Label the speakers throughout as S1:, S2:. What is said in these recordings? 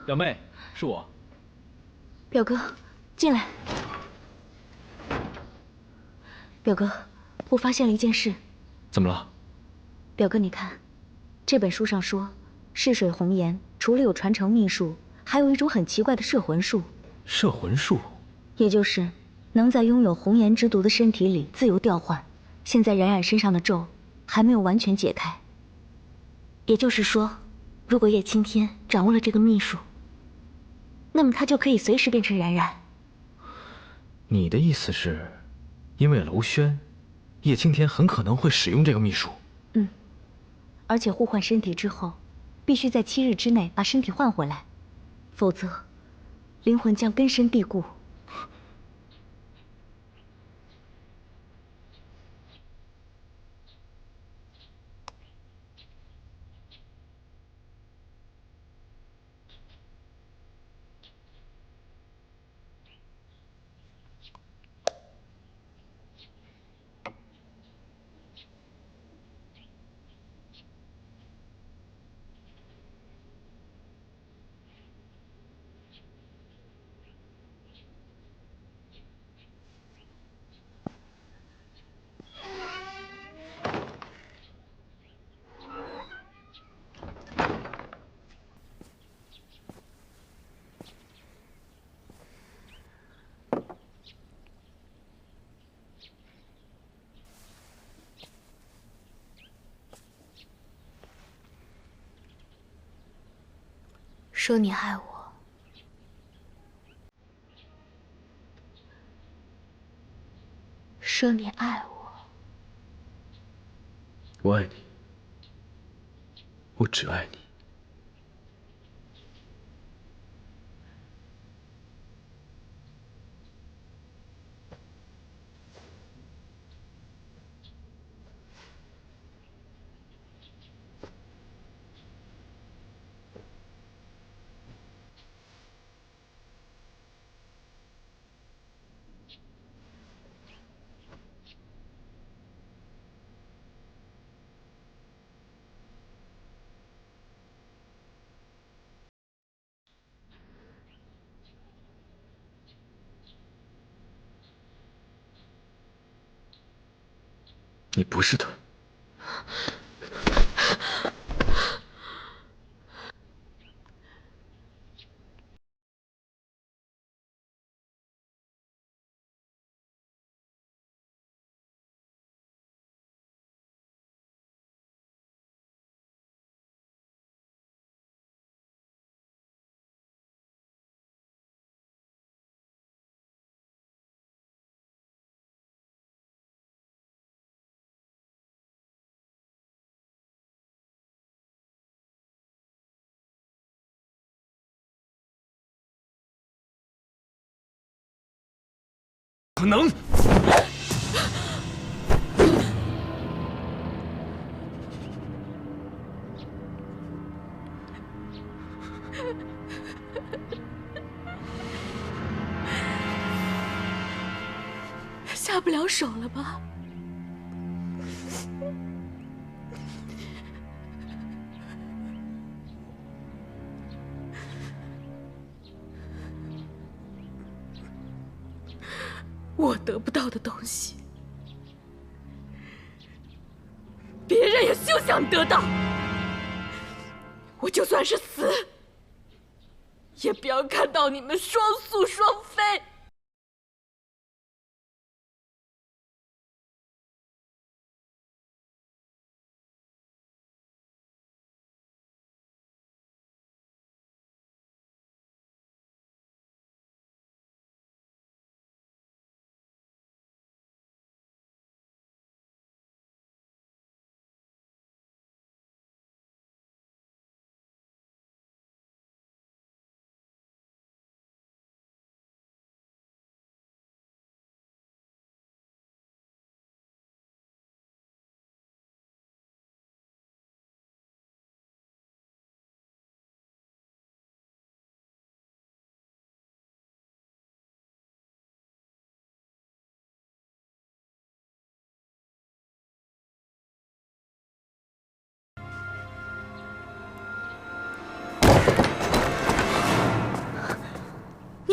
S1: 表妹，是我。
S2: 表哥，进来。表哥，我发现了一件事。
S1: 怎么了？
S2: 表哥，你看，这本书上说，逝水红颜除了有传承秘术，还有一种很奇怪的摄魂术。
S1: 摄魂术，
S2: 也就是能在拥有红颜之毒的身体里自由调换。现在冉冉身上的咒还没有完全解开。也就是说，如果叶青天掌握了这个秘术，那么他就可以随时变成冉冉。
S1: 你的意思是，因为娄轩，叶青天很可能会使用这个秘术？
S2: 嗯，而且互换身体之后，必须在7日之内把身体换回来，否则灵魂将根深蒂固。说你爱我，说你爱我，
S1: 我爱你，我只爱你。你不是他。可能。
S2: 下不了手了吧？我得不到的东西，别人也休想得到。我就算是死，也不要看到你们双宿双飞。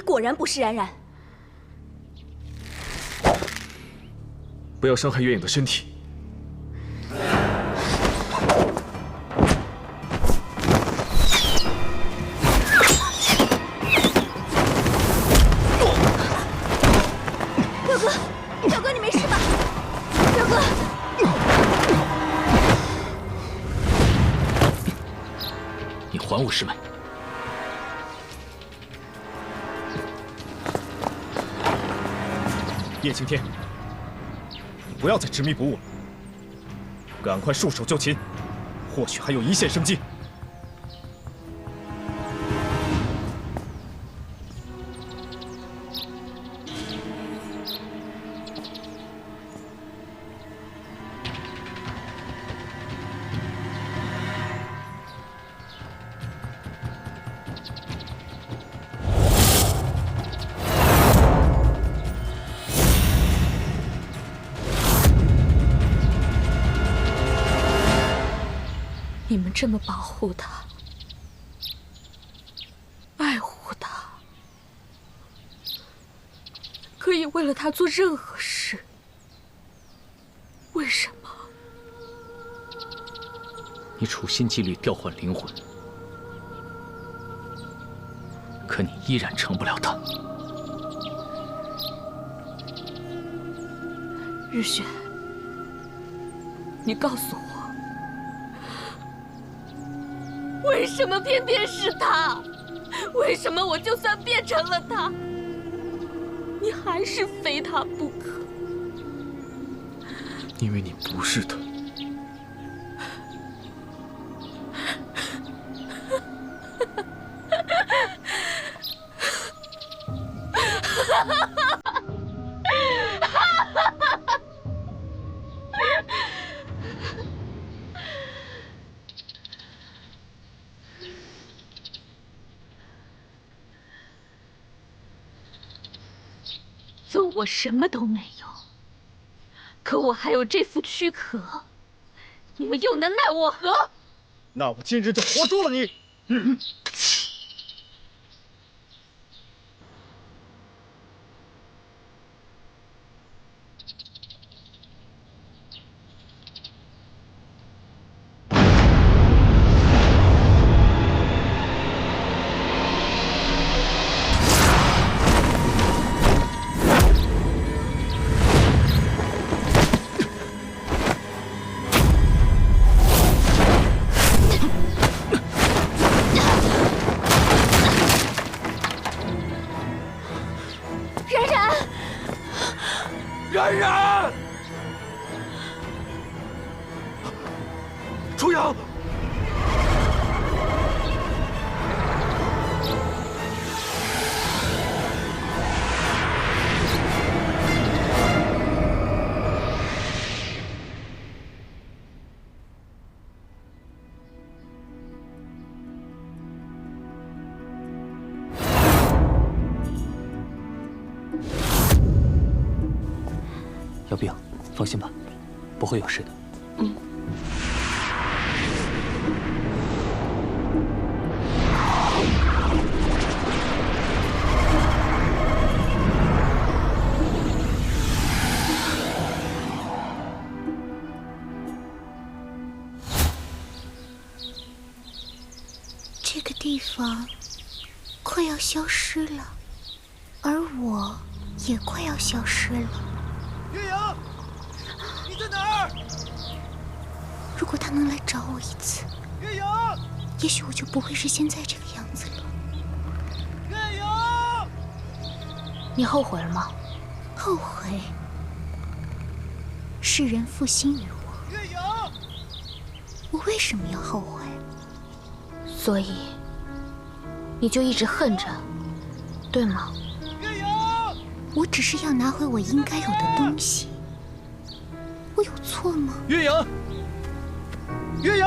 S2: 果然不是冉冉。
S1: 不要伤害月影的身体。
S2: 表哥，表哥，你没事吧？表哥，
S1: 你还我师妹！
S3: 叶青天，你不要再执迷不悟了，赶快束手就擒，或许还有一线生机。
S4: 你们这么保护他，爱护他，可以为了他做任何事，为什么？
S1: 你处心积虑调换灵魂，可你依然成不了他。
S4: 日雪，你告诉我。为什么偏偏是他？为什么我就算变成了他，你还是非他不可？
S1: 因为你不是他。
S4: 纵我什么都没有，可我还有这副躯壳，你们又能奈我何？
S3: 那我今日就活捉了你！
S1: 冉冉，初阳，
S5: 姚兵，放心吧，不会有事的。
S6: 这个地方快要消失了，而我也快要消失了。
S3: 月影，你在哪儿？
S6: 如果他能来找我一次，
S3: 月影，
S6: 也许我就不会是现在这个样子了。
S3: 月影，
S6: 你后悔了吗？后悔？世人负心于我，
S3: 月影，
S6: 我为什么要后悔？
S4: 所以你就一直恨着，对吗？
S3: 月影，
S6: 我只是要拿回我应该有的东西，我有错吗？
S3: 月影，月影，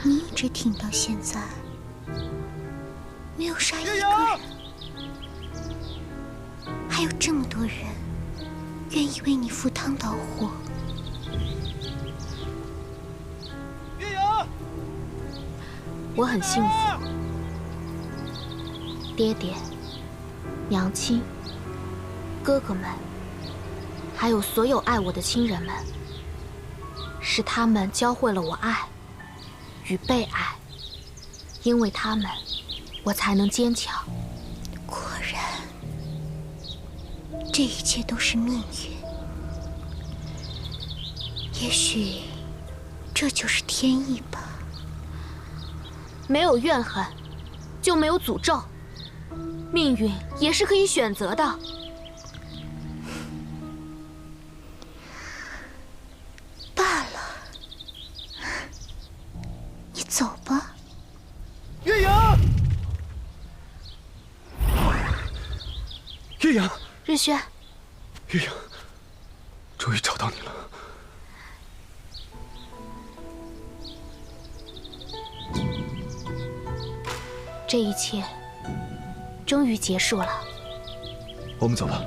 S6: 你一直挺到现在，没有杀一个人，还有这么多人愿意为你赴汤蹈火。
S3: 月影，
S4: 我很幸福，
S2: 爹爹、娘亲、哥哥们，还有所有爱我的亲人们，是他们教会了我爱与被爱，因为他们，我才能坚强。
S6: 果然，这一切都是命运。也许，这就是天意吧。
S2: 没有怨恨，就没有诅咒。命运也是可以选择的。
S6: 罢了，你走吧。
S3: 岳阳，岳阳，
S2: 日轩，
S3: 岳阳，终于找到你了。
S2: 这一切终于结束了。
S3: 我们走吧。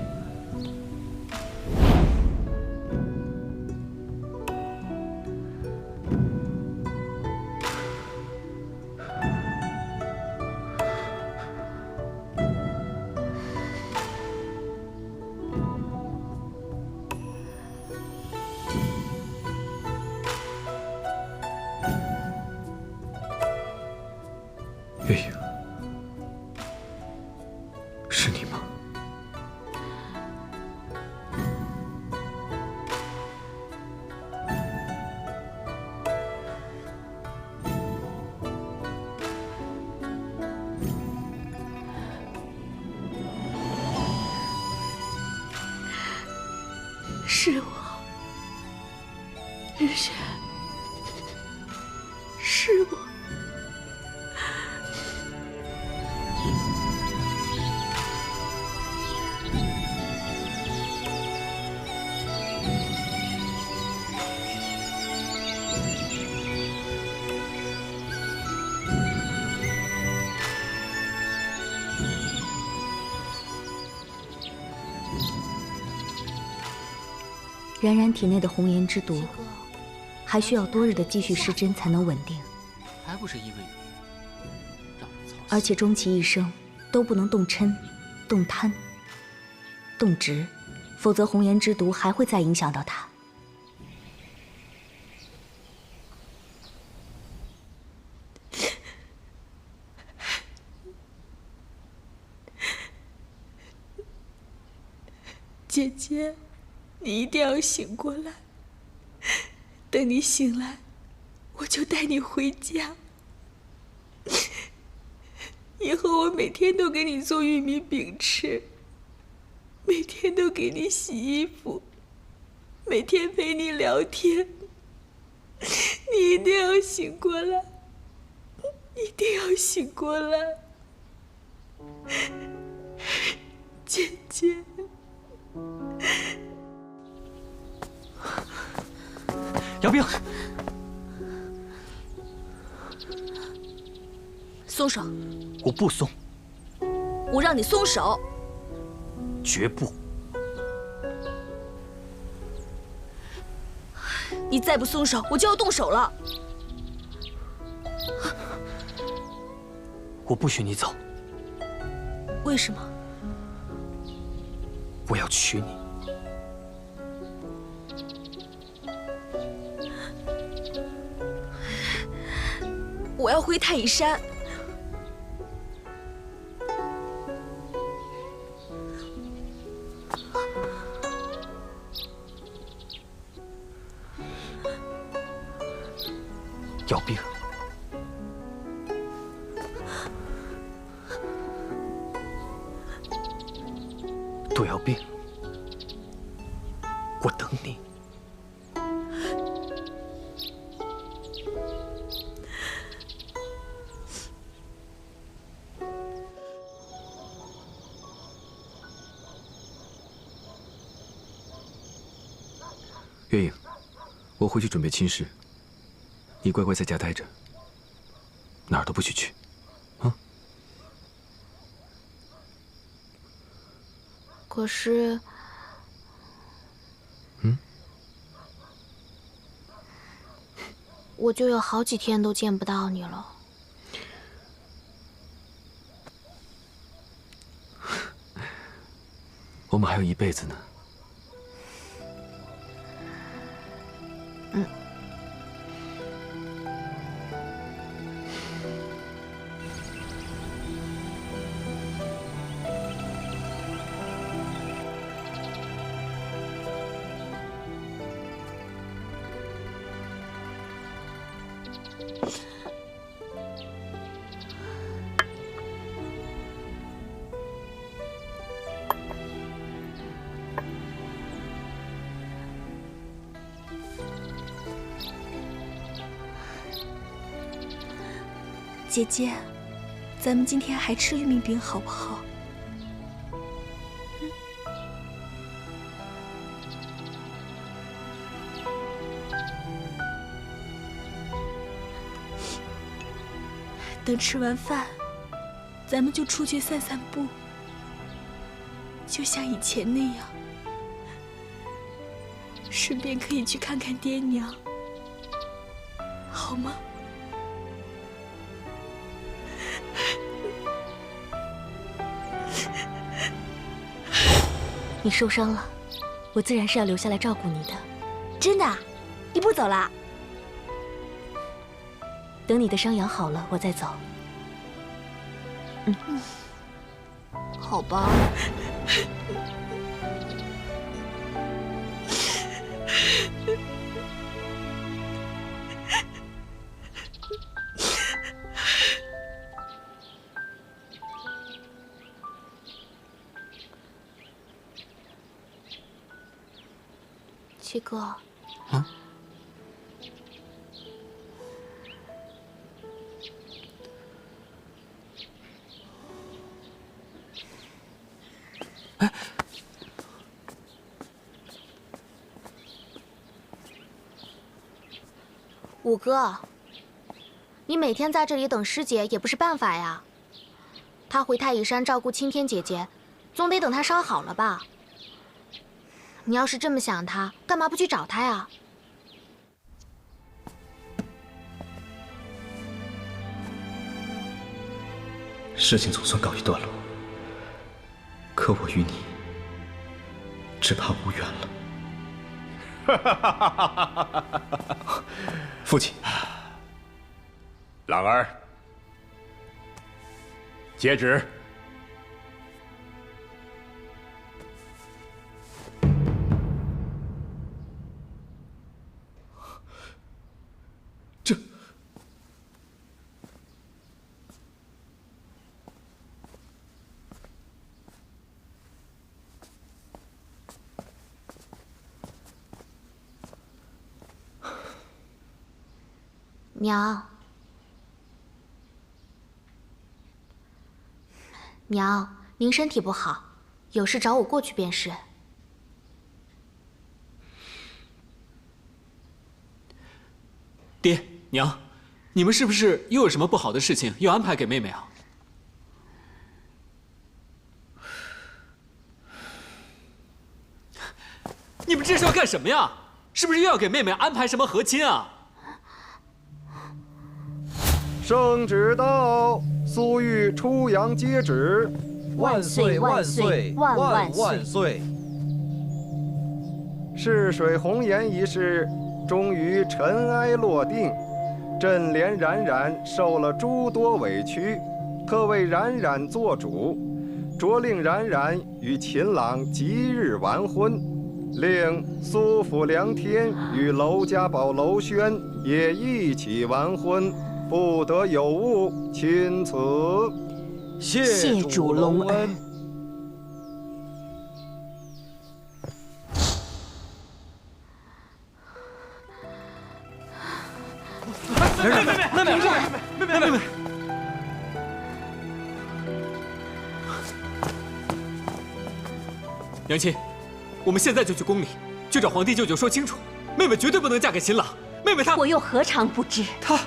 S3: 月影，是你吗？
S4: 是我，日轩，是我。
S2: 冉冉体内的红颜之毒，还需要多日的继续施针才能稳定，
S5: 还不是因为你，让人操心。
S2: 而且终其一生都不能动嗔、动贪、动执，否则红颜之毒还会再影响到他。
S4: 姐姐，你一定要醒过来。等你醒来，我就带你回家。以后我每天都给你做玉米饼吃，每天都给你洗衣服，每天陪你聊天。你一定要醒过来，一定要醒过来，姐姐。
S5: 姚冰，
S4: 松手！
S5: 我不松，
S4: 我让你松手！
S5: 绝不！
S4: 你再不松手，我就要动手了。
S5: 我不许你走，
S4: 为什么？
S5: 我要娶你。
S4: 我要回太乙山。
S5: 姚冰，杜姚冰，我等你。
S3: 月影，我回去准备亲事，你乖乖在家待着，哪儿都不许去，啊？
S2: 可是，我就有好几天都见不到你了。
S3: 我们还有一辈子呢。
S4: 姐姐，咱们今天还吃玉米饼好不好？等吃完饭，咱们就出去散散步，就像以前那样，顺便可以去看看爹娘，好吗？
S2: 你受伤了，我自然是要留下来照顾你的。
S4: 真的？你不走啦？
S2: 等你的伤养好了，我再走。
S4: 好吧。
S6: 七哥，
S5: 啊？哎，
S6: 五哥，你每天在这里等师姐也不是办法呀。她回太乙山照顾青天姐姐，总得等她伤好了吧？你要是这么想她，干嘛不去找她呀？
S1: 事情总算告一段落，可我与你只怕无缘了。父亲，
S7: 朗儿，接旨。
S1: 这
S6: 娘，娘，您身体不好，有事找我过去便是。
S5: 爹娘，你们是不是又有什么不好的事情要安排给妹妹啊？你们这是要干什么呀？是不是又要给妹妹安排什么和亲啊？
S8: 圣旨到，苏玉出洋接旨。
S9: 万岁万岁万万万岁！
S8: 逝水红颜一事终于尘埃落定，朕怜冉冉受了诸多委屈，特为冉冉做主，着令冉冉与秦朗即日完婚，令苏府良天与娄家堡娄轩也一起完婚，不得有误，钦此。
S9: 谢主隆恩。
S5: 妹妹，娘亲，我们现在就去宫里，去找皇帝舅舅说清楚，妹妹绝对不能嫁给秦朗。妹妹她，
S2: 我又何尝不知？
S5: 她。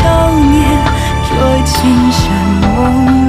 S10: 少年，捉青山梦。